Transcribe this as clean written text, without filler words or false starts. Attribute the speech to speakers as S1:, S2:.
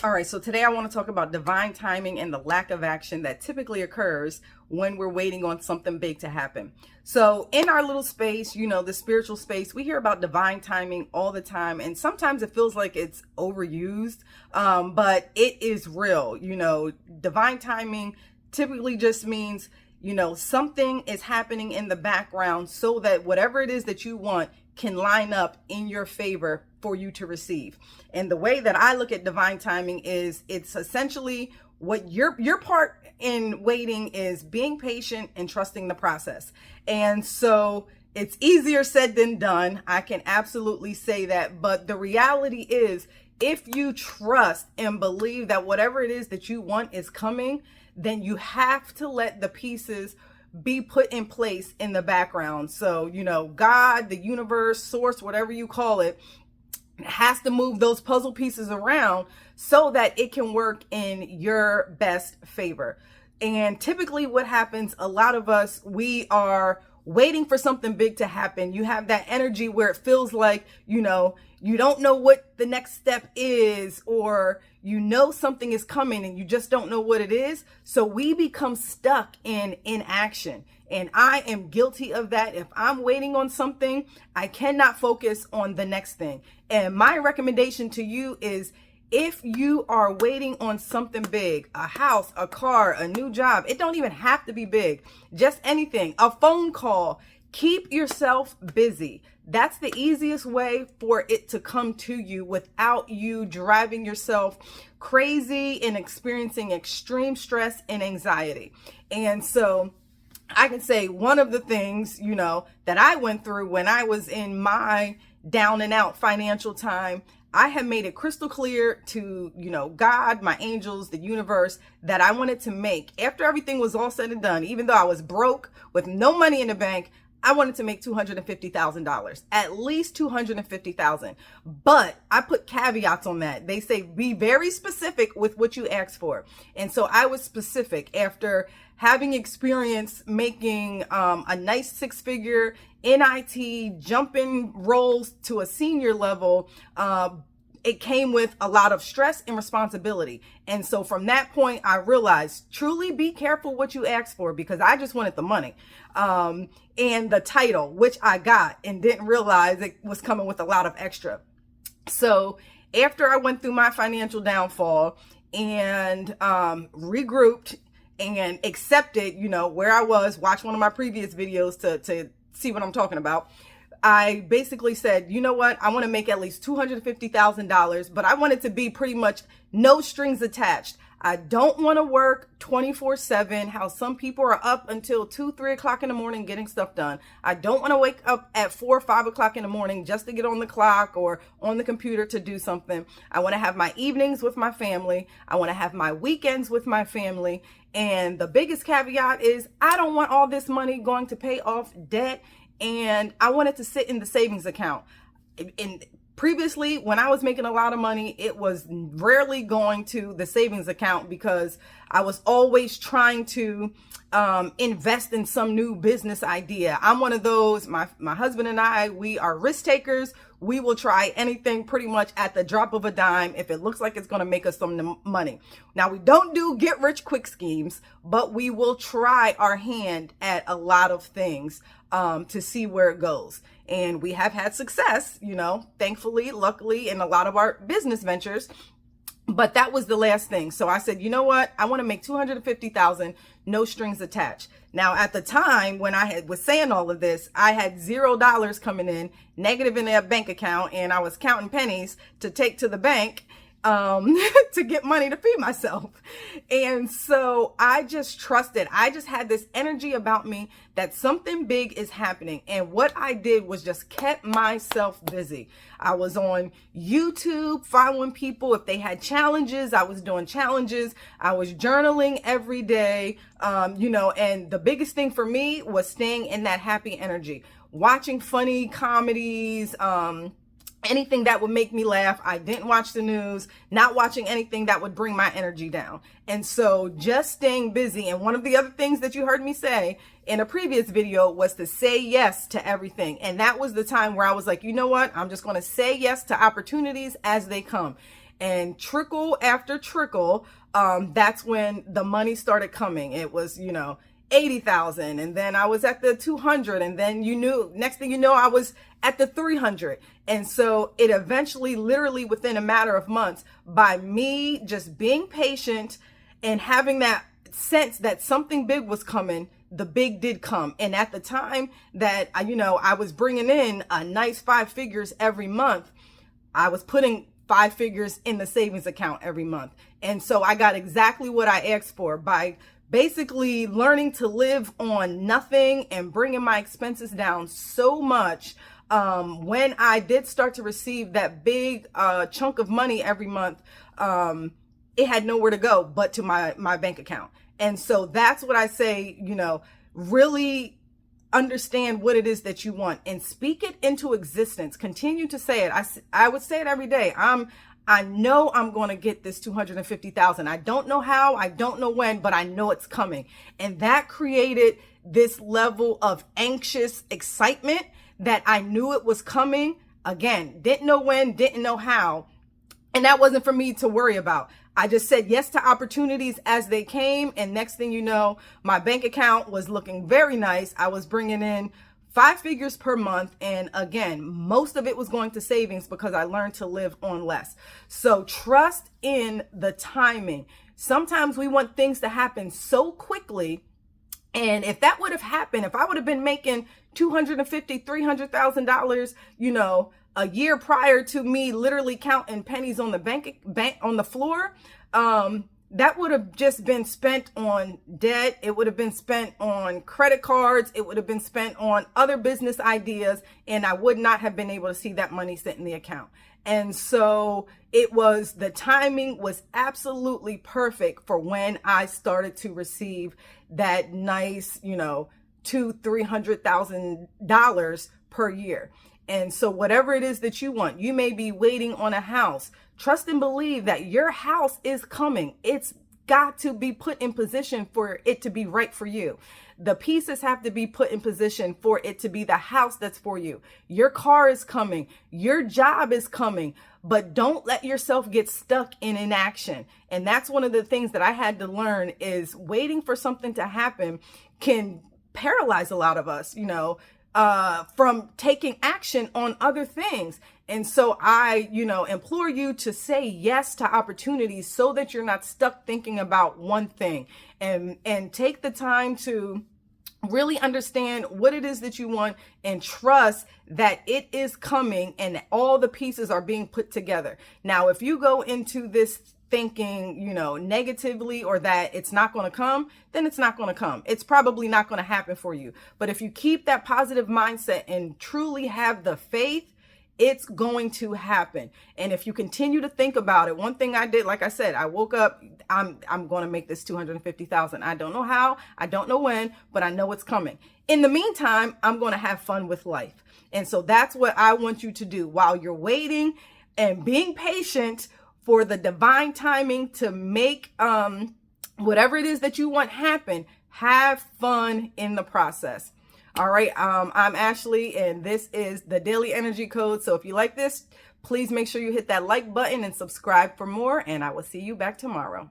S1: All right, so today I want to talk about divine timing and the lack of action that typically occurs when we're waiting on something big to happen. So in our little space, the spiritual space, we hear about divine timing all the time. And sometimes it feels like it's overused, but it is real. Divine timing typically just means, something is happening in the background so that whatever it is that you want can line up in your favor for you to receive. And the way that I look at divine timing is it's essentially what your part in waiting is being patient and trusting the process. And so it's easier said than done. I can absolutely say that. But the reality is, if you trust and believe that whatever it is that you want is coming, then you have to let the pieces be put in place in the background. So, God, the universe, source, whatever you call it, has to move those puzzle pieces around so that it can work in your best favor. And typically what happens, a lot of us, we are waiting for something big to happen. You have that energy where it feels like, you don't know what the next step is, or something is coming and you just don't know what it is. So we become stuck in inaction. And I am guilty of that. If I'm waiting on something, I cannot focus on the next thing. And my recommendation to you is, if you are waiting on something big, a house, a car, a new job, it don't even have to be big, just anything, a phone call, keep yourself busy. That's the easiest way for it to come to you without you driving yourself crazy and experiencing extreme stress and anxiety. And so I can say one of the things, that I went through when I was in my down and out financial time, I had made it crystal clear to, God, my angels, the universe, that I wanted to make, after everything was all said and done, even though I was broke with no money in the bank, I wanted to make $250,000, at least $250,000. But I put caveats on that. They say be very specific with what you ask for. And so I was specific. After having experience making a nice six-figure in IT, jumping roles to a senior level, it came with a lot of stress and responsibility. And so from that point, I realized, truly be careful what you ask for, because I just wanted the money and the title, which I got, and didn't realize it was coming with a lot of extra. So after I went through my financial downfall and regrouped and accepted, where I was, watch one of my previous videos to see what I'm talking about. I basically said, you know what? I want to make at least $250,000, but I want it to be pretty much no strings attached. I don't want to work 24/7, how some people are up until 2, 3 o'clock in the morning getting stuff done. I don't want to wake up at 4 or 5 o'clock in the morning just to get on the clock or on the computer to do something. I want to have my evenings with my family. I want to have my weekends with my family. And the biggest caveat is, I don't want all this money going to pay off debt, and I want it to sit in the savings account. And previously, when I was making a lot of money, it was rarely going to the savings account because I was always trying to invest in some new business idea. I'm one of those, my husband and I, we are risk takers. We will try anything pretty much at the drop of a dime if it looks like it's going to make us some money. Now, we don't do get rich quick schemes, but we will try our hand at a lot of things to see where it goes. And we have had success, thankfully, luckily, in a lot of our business ventures. But that was the last thing. So I said, you know what? I want to make $250,000, no strings attached. Now, at the time when I was saying all of this, I had $0 coming in, negative in that bank account, and I was counting pennies to take to the bank to get money to feed myself. And so I just trusted. I just had this energy about me that something big is happening. And what I did was just kept myself busy. I was on YouTube following people. If they had challenges, I was doing challenges. I was journaling every day, and the biggest thing for me was staying in that happy energy, watching funny comedies, anything that would make me laugh. I didn't watch the news, not watching anything that would bring my energy down. And so just staying busy. And one of the other things that you heard me say in a previous video was to say yes to everything. And that was the time where I was like, you know what? I'm just going to say yes to opportunities as they come. And trickle after trickle, that's when the money started coming. It was, 80,000, and then I was at the 200, and then next thing you know, I was at the 300. And so it eventually, literally within a matter of months, by me just being patient and having that sense that something big was coming, the big did come. And at the time that I was bringing in a nice 5 figures every month, I was putting 5 figures in the savings account every month. And so I got exactly what I asked for by basically learning to live on nothing and bringing my expenses down so much. When I did start to receive that big chunk of money every month, it had nowhere to go but to my bank account. And so that's what I say, really understand what it is that you want and speak it into existence. Continue to say it. I would say it every day. I know I'm going to get this 250,000. I don't know how, I don't know when, but I know it's coming. And that created this level of anxious excitement that I knew it was coming. Again, didn't know when, didn't know how. And that wasn't for me to worry about. I just said yes to opportunities as they came. And next thing you know, my bank account was looking very nice. I was bringing in 5 figures per month. And again, most of it was going to savings because I learned to live on less. So trust in the timing. Sometimes we want things to happen so quickly. And if that would have happened, if I would have been making $250,000, $300,000, a year prior to me literally counting pennies on the bank on the floor, that would have just been spent on debt. It would have been spent on credit cards. It would have been spent on other business ideas, and I would not have been able to see that money sit in the account. And so the timing was absolutely perfect for when I started to receive that nice, $200,000-$300,000 per year. And so whatever it is that you want, you may be waiting on a house. Trust and believe that your house is coming. It's got to be put in position for it to be right for you. The pieces have to be put in position for it to be the house that's for you. Your car is coming. Your job is coming. But don't let yourself get stuck in inaction. And that's one of the things that I had to learn is waiting for something to happen can paralyze a lot of us, from taking action on other things. And so I, implore you to say yes to opportunities so that you're not stuck thinking about one thing, and take the time to really understand what it is that you want and trust that it is coming and all the pieces are being put together. Now, if you go into this thinking, negatively, or that it's not going to come, then it's not going to come. It's probably not going to happen for you. But if you keep that positive mindset and truly have the faith, it's going to happen. And if you continue to think about it, one thing I did, like I said, I woke up, I'm going to make this 250,000. I don't know how, I don't know when, but I know it's coming. In the meantime, I'm going to have fun with life. And so that's what I want you to do while you're waiting and being patient for the divine timing to make whatever it is that you want happen. Have fun in the process. All right. I'm Ashley, and this is the Daily Energy Code. So if you like this, please make sure you hit that like button and subscribe for more, and I will see you back tomorrow.